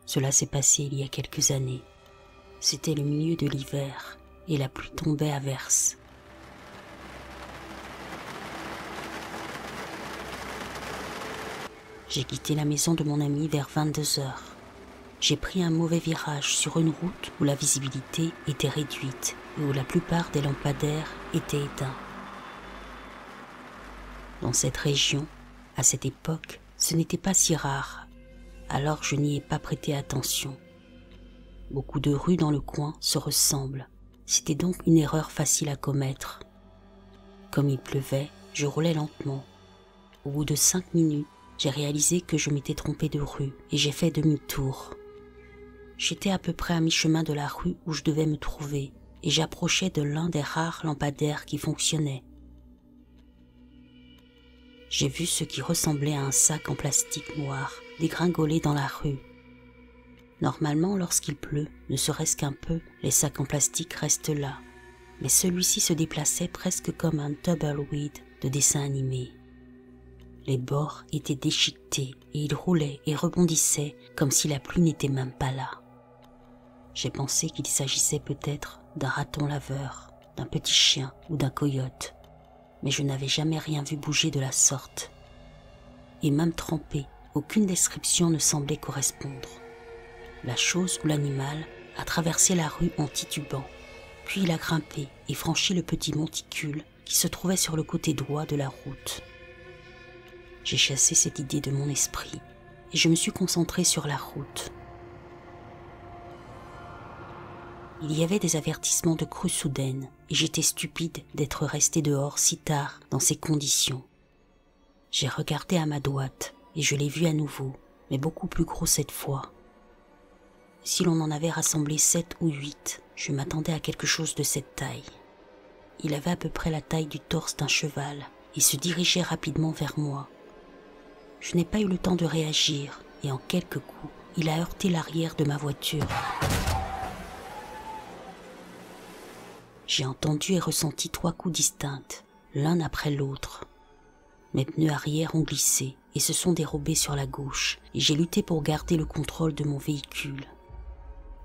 Cela s'est passé il y a quelques années. C'était le milieu de l'hiver et la pluie tombait à verse. J'ai quitté la maison de mon ami vers 22 heures. J'ai pris un mauvais virage sur une route où la visibilité était réduite et où la plupart des lampadaires étaient éteints. Dans cette région, à cette époque, ce n'était pas si rare, alors je n'y ai pas prêté attention. Beaucoup de rues dans le coin se ressemblent, c'était donc une erreur facile à commettre. Comme il pleuvait, je roulais lentement. Au bout de 5 minutes, j'ai réalisé que je m'étais trompé de rue et j'ai fait demi-tour. J'étais à peu près à mi-chemin de la rue où je devais me trouver et j'approchais de l'un des rares lampadaires qui fonctionnaient. J'ai vu ce qui ressemblait à un sac en plastique noir dégringoler dans la rue. Normalement, lorsqu'il pleut, ne serait-ce qu'un peu, les sacs en plastique restent là, mais celui-ci se déplaçait presque comme un tumbleweed de dessin animé. Les bords étaient déchiquetés et il roulait et rebondissait comme si la pluie n'était même pas là. J'ai pensé qu'il s'agissait peut-être d'un raton laveur, d'un petit chien ou d'un coyote, mais je n'avais jamais rien vu bouger de la sorte. Et même trempé, aucune description ne semblait correspondre. La chose ou l'animal a traversé la rue en titubant, puis il a grimpé et franchi le petit monticule qui se trouvait sur le côté droit de la route. J'ai chassé cette idée de mon esprit et je me suis concentré sur la route. Il y avait des avertissements de crue soudaine et j'étais stupide d'être resté dehors si tard dans ces conditions. J'ai regardé à ma droite et je l'ai vu à nouveau, mais beaucoup plus gros cette fois. Si l'on en avait rassemblé 7 ou 8, je m'attendais à quelque chose de cette taille. Il avait à peu près la taille du torse d'un cheval et se dirigeait rapidement vers moi. Je n'ai pas eu le temps de réagir et en quelques coups, il a heurté l'arrière de ma voiture. J'ai entendu et ressenti 3 coups distincts, l'un après l'autre. Mes pneus arrière ont glissé et se sont dérobés sur la gauche et j'ai lutté pour garder le contrôle de mon véhicule.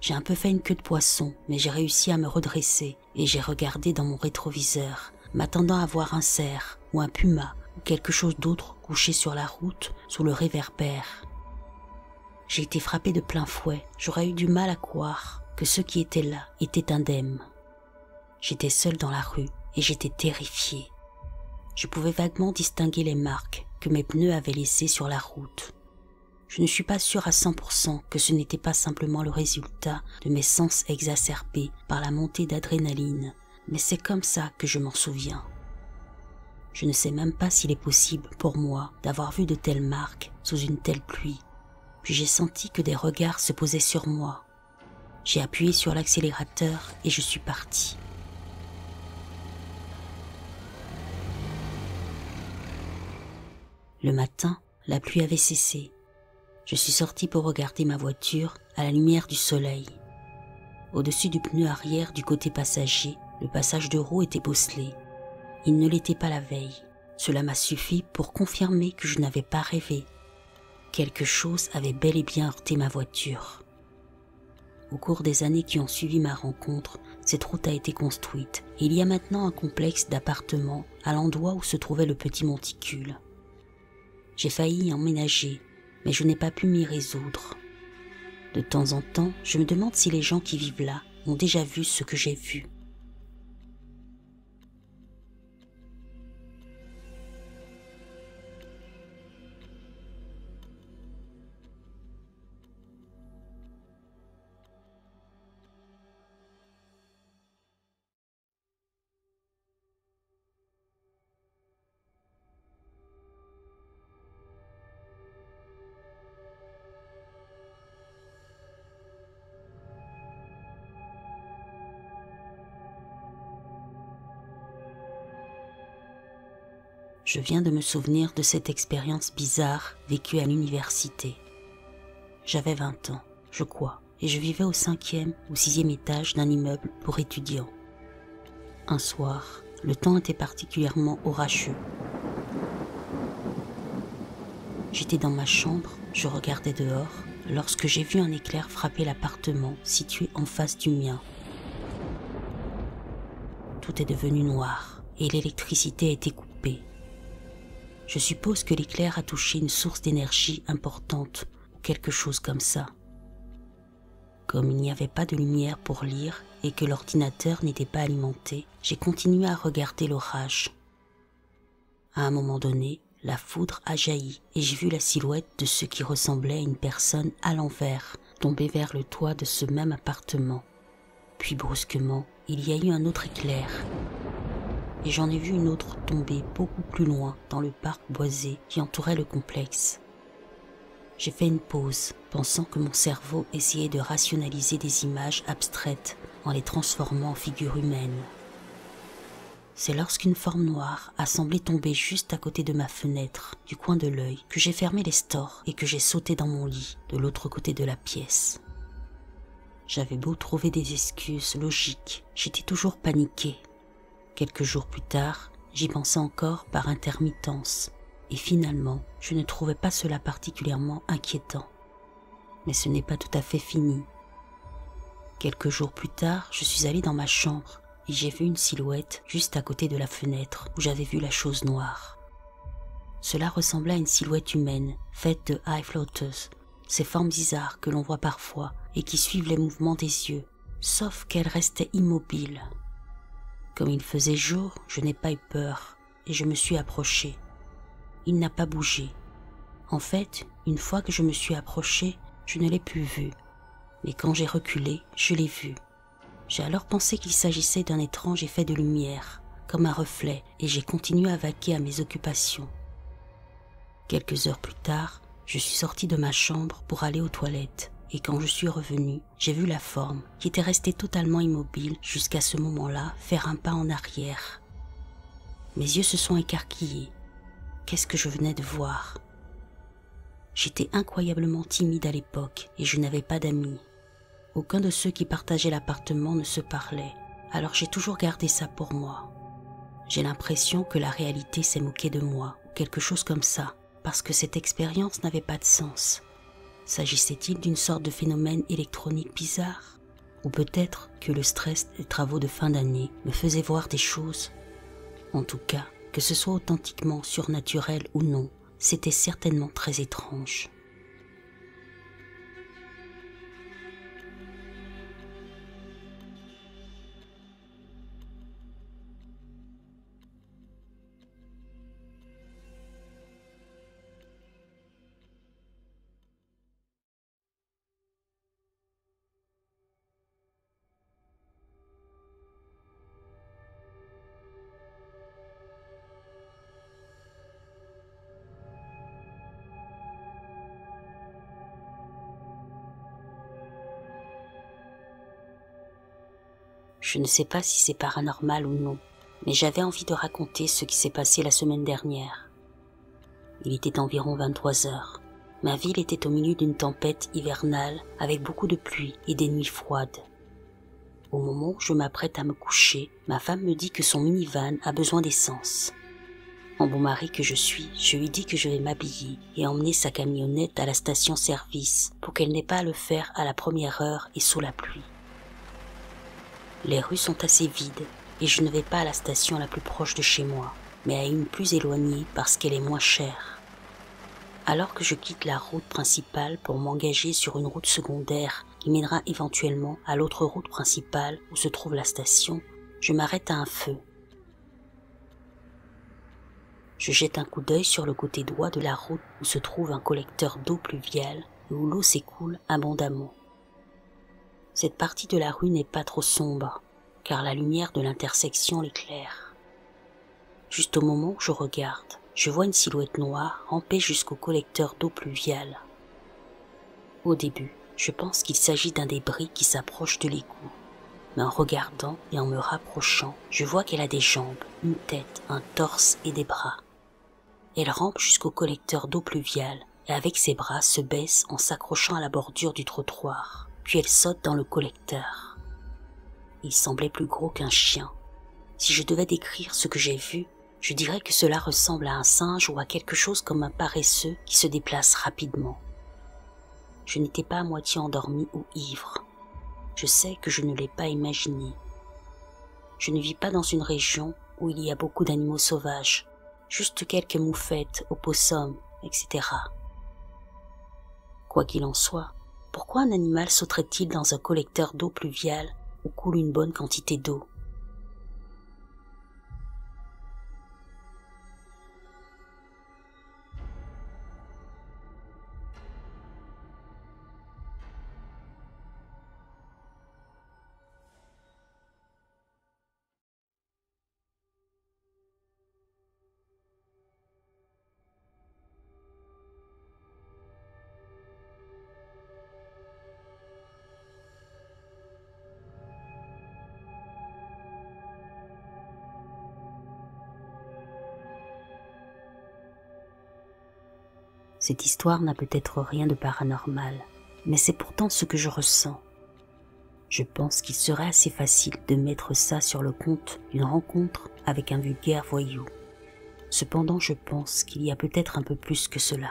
J'ai un peu fait une queue de poisson, mais j'ai réussi à me redresser et j'ai regardé dans mon rétroviseur, m'attendant à voir un cerf ou un puma ou quelque chose d'autre couché sur la route sous le réverbère. J'ai été frappé de plein fouet, j'aurais eu du mal à croire que ceux qui étaient là étaient indemnes. J'étais seul dans la rue et j'étais terrifié. Je pouvais vaguement distinguer les marques que mes pneus avaient laissées sur la route. Je ne suis pas sûr à 100% que ce n'était pas simplement le résultat de mes sens exacerbés par la montée d'adrénaline, mais c'est comme ça que je m'en souviens. Je ne sais même pas s'il est possible pour moi d'avoir vu de telles marques sous une telle pluie. Puis j'ai senti que des regards se posaient sur moi. J'ai appuyé sur l'accélérateur et je suis parti. Le matin, la pluie avait cessé. Je suis sorti pour regarder ma voiture à la lumière du soleil. Au-dessus du pneu arrière du côté passager, le passage de roues était bosselé. Il ne l'était pas la veille. Cela m'a suffi pour confirmer que je n'avais pas rêvé. Quelque chose avait bel et bien heurté ma voiture. Au cours des années qui ont suivi ma rencontre, cette route a été construite et il y a maintenant un complexe d'appartements à l'endroit où se trouvait le petit monticule. J'ai failli y emménager, mais je n'ai pas pu m'y résoudre. De temps en temps, je me demande si les gens qui vivent là ont déjà vu ce que j'ai vu. Je viens de me souvenir de cette expérience bizarre vécue à l'université. J'avais 20 ans, je crois, et je vivais au 5e ou 6e étage d'un immeuble pour étudiants. Un soir, le temps était particulièrement orageux. J'étais dans ma chambre, je regardais dehors, lorsque j'ai vu un éclair frapper l'appartement situé en face du mien. Tout est devenu noir et l'électricité a été coupée. Je suppose que l'éclair a touché une source d'énergie importante ou quelque chose comme ça. Comme il n'y avait pas de lumière pour lire et que l'ordinateur n'était pas alimenté, j'ai continué à regarder l'orage. À un moment donné, la foudre a jailli et j'ai vu la silhouette de ce qui ressemblait à une personne à l'envers tomber vers le toit de ce même appartement. Puis brusquement, il y a eu un autre éclair et j'en ai vu une autre tomber beaucoup plus loin dans le parc boisé qui entourait le complexe. J'ai fait une pause, pensant que mon cerveau essayait de rationaliser des images abstraites en les transformant en figures humaines. C'est lorsqu'une forme noire a semblé tomber juste à côté de ma fenêtre, du coin de l'œil, que j'ai fermé les stores et que j'ai sauté dans mon lit, de l'autre côté de la pièce. J'avais beau trouver des excuses logiques, j'étais toujours paniquée. Quelques jours plus tard, j'y pensais encore par intermittence, et finalement, je ne trouvais pas cela particulièrement inquiétant. Mais ce n'est pas tout à fait fini. Quelques jours plus tard, je suis allée dans ma chambre et j'ai vu une silhouette juste à côté de la fenêtre où j'avais vu la chose noire. Cela ressemblait à une silhouette humaine, faite de eye floaters, ces formes bizarres que l'on voit parfois et qui suivent les mouvements des yeux, sauf qu'elle restait immobile. Comme il faisait jour, je n'ai pas eu peur et je me suis approchée. Il n'a pas bougé. En fait, une fois que je me suis approchée, je ne l'ai plus vu. Mais quand j'ai reculé, je l'ai vu. J'ai alors pensé qu'il s'agissait d'un étrange effet de lumière, comme un reflet, et j'ai continué à vaquer à mes occupations. Quelques heures plus tard, je suis sortie de ma chambre pour aller aux toilettes, et quand je suis revenue, j'ai vu la forme, qui était restée totalement immobile jusqu'à ce moment-là, faire un pas en arrière. Mes yeux se sont écarquillés. Qu'est-ce que je venais de voir ? J'étais incroyablement timide à l'époque et je n'avais pas d'amis. Aucun de ceux qui partageaient l'appartement ne se parlait, alors j'ai toujours gardé ça pour moi. J'ai l'impression que la réalité s'est moquée de moi, ou quelque chose comme ça, parce que cette expérience n'avait pas de sens. S'agissait-il d'une sorte de phénomène électronique bizarre ? Ou peut-être que le stress des travaux de fin d'année me faisait voir des choses ? En tout cas, que ce soit authentiquement surnaturel ou non, c'était certainement très étrange. Je ne sais pas si c'est paranormal ou non, mais j'avais envie de raconter ce qui s'est passé la semaine dernière. Il était environ 23 heures. Ma ville était au milieu d'une tempête hivernale avec beaucoup de pluie et des nuits froides. Au moment où je m'apprête à me coucher, ma femme me dit que son minivan a besoin d'essence. En bon mari que je suis, je lui dis que je vais m'habiller et emmener sa camionnette à la station-service pour qu'elle n'ait pas à le faire à la première heure et sous la pluie. Les rues sont assez vides et je ne vais pas à la station la plus proche de chez moi, mais à une plus éloignée parce qu'elle est moins chère. Alors que je quitte la route principale pour m'engager sur une route secondaire qui mènera éventuellement à l'autre route principale où se trouve la station, je m'arrête à un feu. Je jette un coup d'œil sur le côté droit de la route où se trouve un collecteur d'eau pluviale et où l'eau s'écoule abondamment. Cette partie de la rue n'est pas trop sombre, car la lumière de l'intersection l'éclaire. Juste au moment où je regarde, je vois une silhouette noire ramper jusqu'au collecteur d'eau pluviale. Au début, je pense qu'il s'agit d'un débris qui s'approche de l'égout. Mais en regardant et en me rapprochant, je vois qu'elle a des jambes, une tête, un torse et des bras. Elle rampe jusqu'au collecteur d'eau pluviale et avec ses bras se baisse en s'accrochant à la bordure du trottoir. Puis elle saute dans le collecteur. Il semblait plus gros qu'un chien. Si je devais décrire ce que j'ai vu, je dirais que cela ressemble à un singe ou à quelque chose comme un paresseux qui se déplace rapidement. Je n'étais pas à moitié endormi ou ivre. Je sais que je ne l'ai pas imaginé. Je ne vis pas dans une région où il y a beaucoup d'animaux sauvages, juste quelques moufettes, opossums, etc. Quoi qu'il en soit, pourquoi un animal sauterait-il dans un collecteur d'eau pluviale où coule une bonne quantité d'eau ? Cette histoire n'a peut-être rien de paranormal, mais c'est pourtant ce que je ressens. Je pense qu'il serait assez facile de mettre ça sur le compte d'une rencontre avec un vulgaire voyou. Cependant, je pense qu'il y a peut-être un peu plus que cela.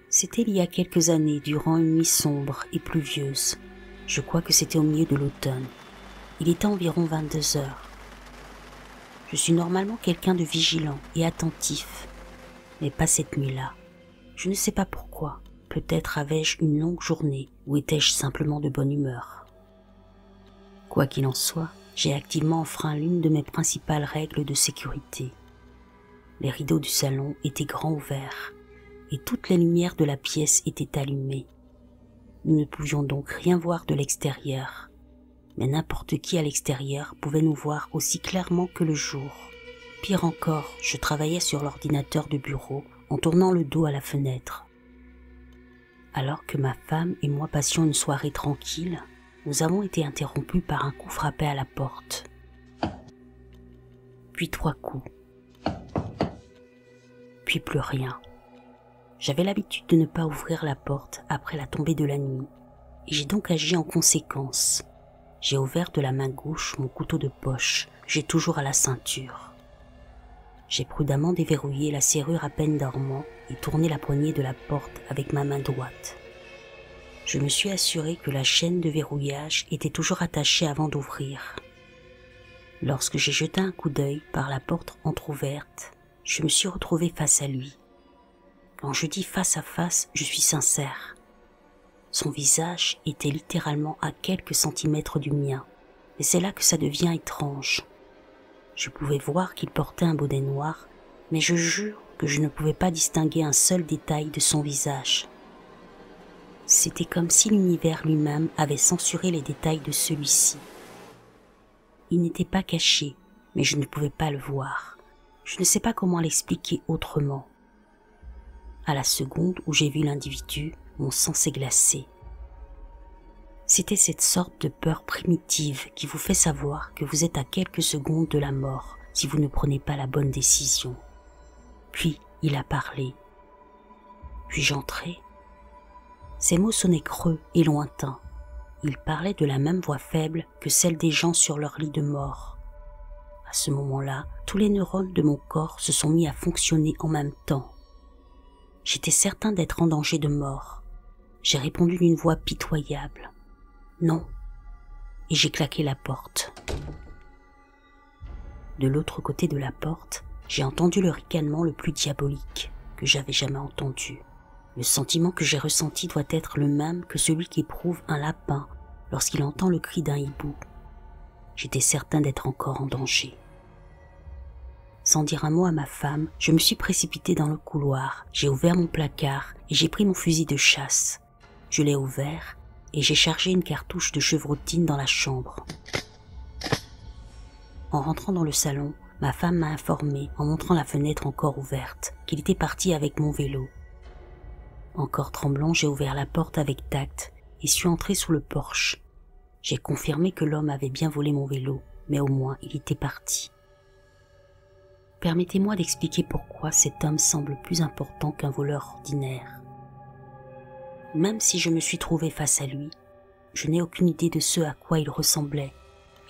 C'était il y a quelques années, durant une nuit sombre et pluvieuse. Je crois que c'était au milieu de l'automne. Il était environ 22 heures. Je suis normalement quelqu'un de vigilant et attentif, mais pas cette nuit-là. Je ne sais pas pourquoi. Peut-être avais-je une longue journée ou étais-je simplement de bonne humeur. Quoi qu'il en soit, j'ai activement enfreint l'une de mes principales règles de sécurité. Les rideaux du salon étaient grands ouverts et toutes les lumières de la pièce étaient allumées. Nous ne pouvions donc rien voir de l'extérieur, mais n'importe qui à l'extérieur pouvait nous voir aussi clairement que le jour. Pire encore, je travaillais sur l'ordinateur de bureau en tournant le dos à la fenêtre. Alors que ma femme et moi passions une soirée tranquille, nous avons été interrompus par un coup frappé à la porte. Puis 3 coups. Puis plus rien. J'avais l'habitude de ne pas ouvrir la porte après la tombée de la nuit, et j'ai donc agi en conséquence. J'ai ouvert de la main gauche mon couteau de poche, j'ai toujours à la ceinture. J'ai prudemment déverrouillé la serrure à peine dormant et tourné la poignée de la porte avec ma main droite. Je me suis assuré que la chaîne de verrouillage était toujours attachée avant d'ouvrir. Lorsque j'ai jeté un coup d'œil par la porte entr'ouverte, je me suis retrouvé face à lui. Quand je dis face à face, je suis sincère. Son visage était littéralement à quelques centimètres du mien, et c'est là que ça devient étrange. Je pouvais voir qu'il portait un bonnet noir, mais je jure que je ne pouvais pas distinguer un seul détail de son visage. C'était comme si l'univers lui-même avait censuré les détails de celui-ci. Il n'était pas caché, mais je ne pouvais pas le voir. Je ne sais pas comment l'expliquer autrement. À la seconde où j'ai vu l'individu, mon sang s'est glacé. C'était cette sorte de peur primitive qui vous fait savoir que vous êtes à quelques secondes de la mort si vous ne prenez pas la bonne décision. Puis il a parlé. Puis-je entrer ? Ses mots sonnaient creux et lointains. Il parlait de la même voix faible que celle des gens sur leur lit de mort. À ce moment-là, tous les neurones de mon corps se sont mis à fonctionner en même temps. J'étais certain d'être en danger de mort. J'ai répondu d'une voix pitoyable. Non. Et j'ai claqué la porte. De l'autre côté de la porte, j'ai entendu le ricanement le plus diabolique que j'avais jamais entendu. Le sentiment que j'ai ressenti doit être le même que celui qu'éprouve un lapin lorsqu'il entend le cri d'un hibou. J'étais certain d'être encore en danger. Sans dire un mot à ma femme, je me suis précipité dans le couloir. J'ai ouvert mon placard et j'ai pris mon fusil de chasse. Je l'ai ouvert et j'ai chargé une cartouche de chevrotine dans la chambre. En rentrant dans le salon, ma femme m'a informé, en montrant la fenêtre encore ouverte, qu'il était parti avec mon vélo. Encore tremblant, j'ai ouvert la porte avec tact et suis entré sous le porche. J'ai confirmé que l'homme avait bien volé mon vélo, mais au moins il était parti. Permettez-moi d'expliquer pourquoi cet homme semble plus important qu'un voleur ordinaire. Même si je me suis trouvé face à lui, je n'ai aucune idée de ce à quoi il ressemblait,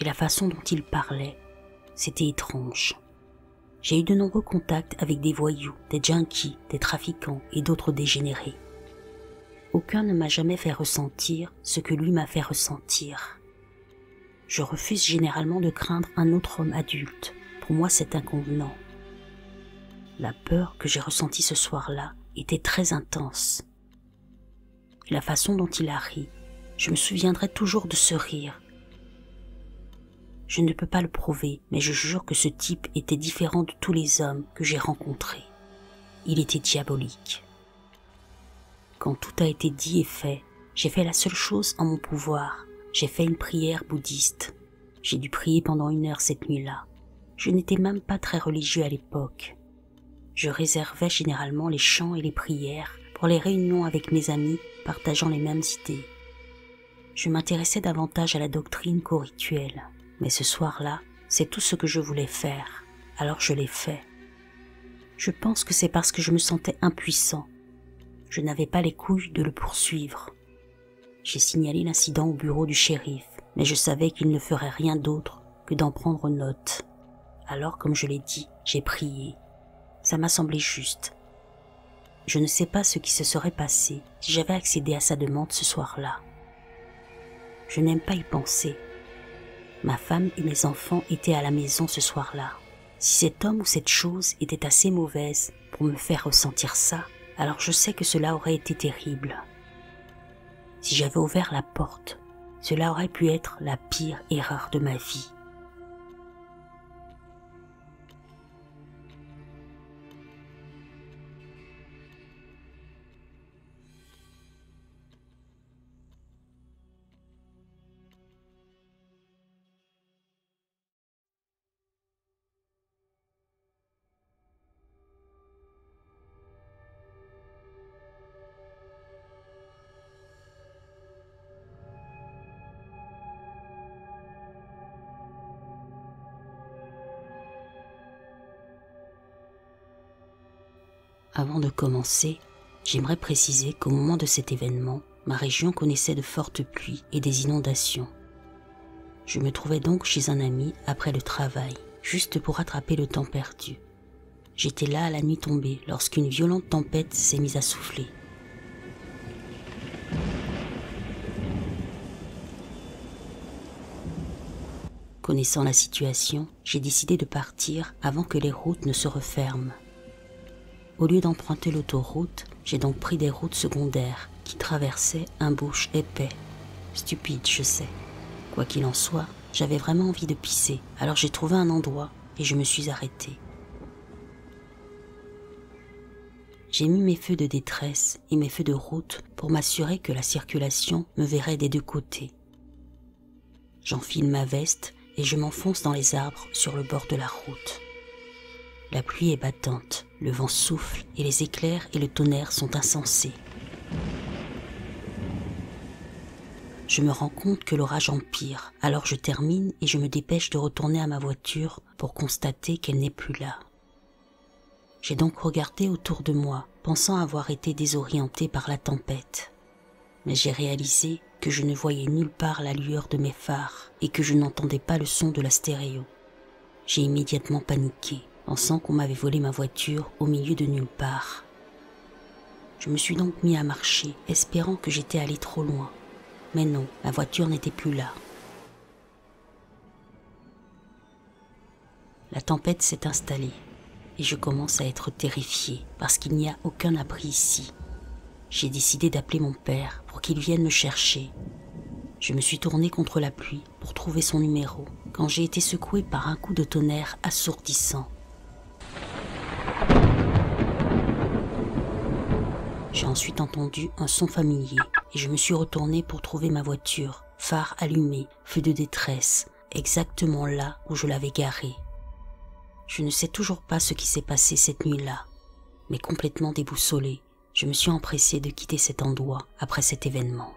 et la façon dont il parlait, c'était étrange. J'ai eu de nombreux contacts avec des voyous, des junkies, des trafiquants et d'autres dégénérés. Aucun ne m'a jamais fait ressentir ce que lui m'a fait ressentir. Je refuse généralement de craindre un autre homme adulte. Pour moi, c'est inconvenant. La peur que j'ai ressentie ce soir-là était très intense. La façon dont il a ri, je me souviendrai toujours de ce rire. Je ne peux pas le prouver, mais je jure que ce type était différent de tous les hommes que j'ai rencontrés. Il était diabolique. Quand tout a été dit et fait, j'ai fait la seule chose en mon pouvoir. J'ai fait une prière bouddhiste. J'ai dû prier pendant 1 heure cette nuit-là. Je n'étais même pas très religieux à l'époque. Je réservais généralement les chants et les prières pour les réunions avec mes amis partageant les mêmes idées. Je m'intéressais davantage à la doctrine qu'au rituel. Mais ce soir-là, c'est tout ce que je voulais faire. Alors je l'ai fait. Je pense que c'est parce que je me sentais impuissant. Je n'avais pas les couilles de le poursuivre. J'ai signalé l'incident au bureau du shérif, mais je savais qu'il ne ferait rien d'autre que d'en prendre note. Alors, comme je l'ai dit, j'ai prié. Ça m'a semblé juste. Je ne sais pas ce qui se serait passé si j'avais accédé à sa demande ce soir-là. Je n'aime pas y penser. Ma femme et mes enfants étaient à la maison ce soir-là. Si cet homme ou cette chose était assez mauvaise pour me faire ressentir ça, alors je sais que cela aurait été terrible. Si j'avais ouvert la porte, cela aurait pu être la pire erreur de ma vie. Avant de commencer, j'aimerais préciser qu'au moment de cet événement, ma région connaissait de fortes pluies et des inondations. Je me trouvais donc chez un ami après le travail, juste pour rattraper le temps perdu. J'étais là à la nuit tombée lorsqu'une violente tempête s'est mise à souffler. Connaissant la situation, j'ai décidé de partir avant que les routes ne se referment. Au lieu d'emprunter l'autoroute, j'ai donc pris des routes secondaires qui traversaient un bush épais. Stupide, je sais. Quoi qu'il en soit, j'avais vraiment envie de pisser, alors j'ai trouvé un endroit et je me suis arrêté. J'ai mis mes feux de détresse et mes feux de route pour m'assurer que la circulation me verrait des 2 côtés. J'enfile ma veste et je m'enfonce dans les arbres sur le bord de la route. La pluie est battante, le vent souffle et les éclairs et le tonnerre sont insensés. Je me rends compte que l'orage empire, alors je termine et je me dépêche de retourner à ma voiture pour constater qu'elle n'est plus là. J'ai donc regardé autour de moi, pensant avoir été désorienté par la tempête. Mais j'ai réalisé que je ne voyais nulle part la lueur de mes phares et que je n'entendais pas le son de la stéréo. J'ai immédiatement paniqué, pensant qu'on m'avait volé ma voiture au milieu de nulle part. Je me suis donc mis à marcher, espérant que j'étais allé trop loin. Mais non, la voiture n'était plus là. La tempête s'est installée et je commence à être terrifié parce qu'il n'y a aucun abri ici. J'ai décidé d'appeler mon père pour qu'il vienne me chercher. Je me suis tourné contre la pluie pour trouver son numéro quand j'ai été secoué par un coup de tonnerre assourdissant. J'ai ensuite entendu un son familier et je me suis retourné pour trouver ma voiture, phare allumé, feu de détresse, exactement là où je l'avais garée. Je ne sais toujours pas ce qui s'est passé cette nuit-là, mais complètement déboussolé, je me suis empressé de quitter cet endroit après cet événement.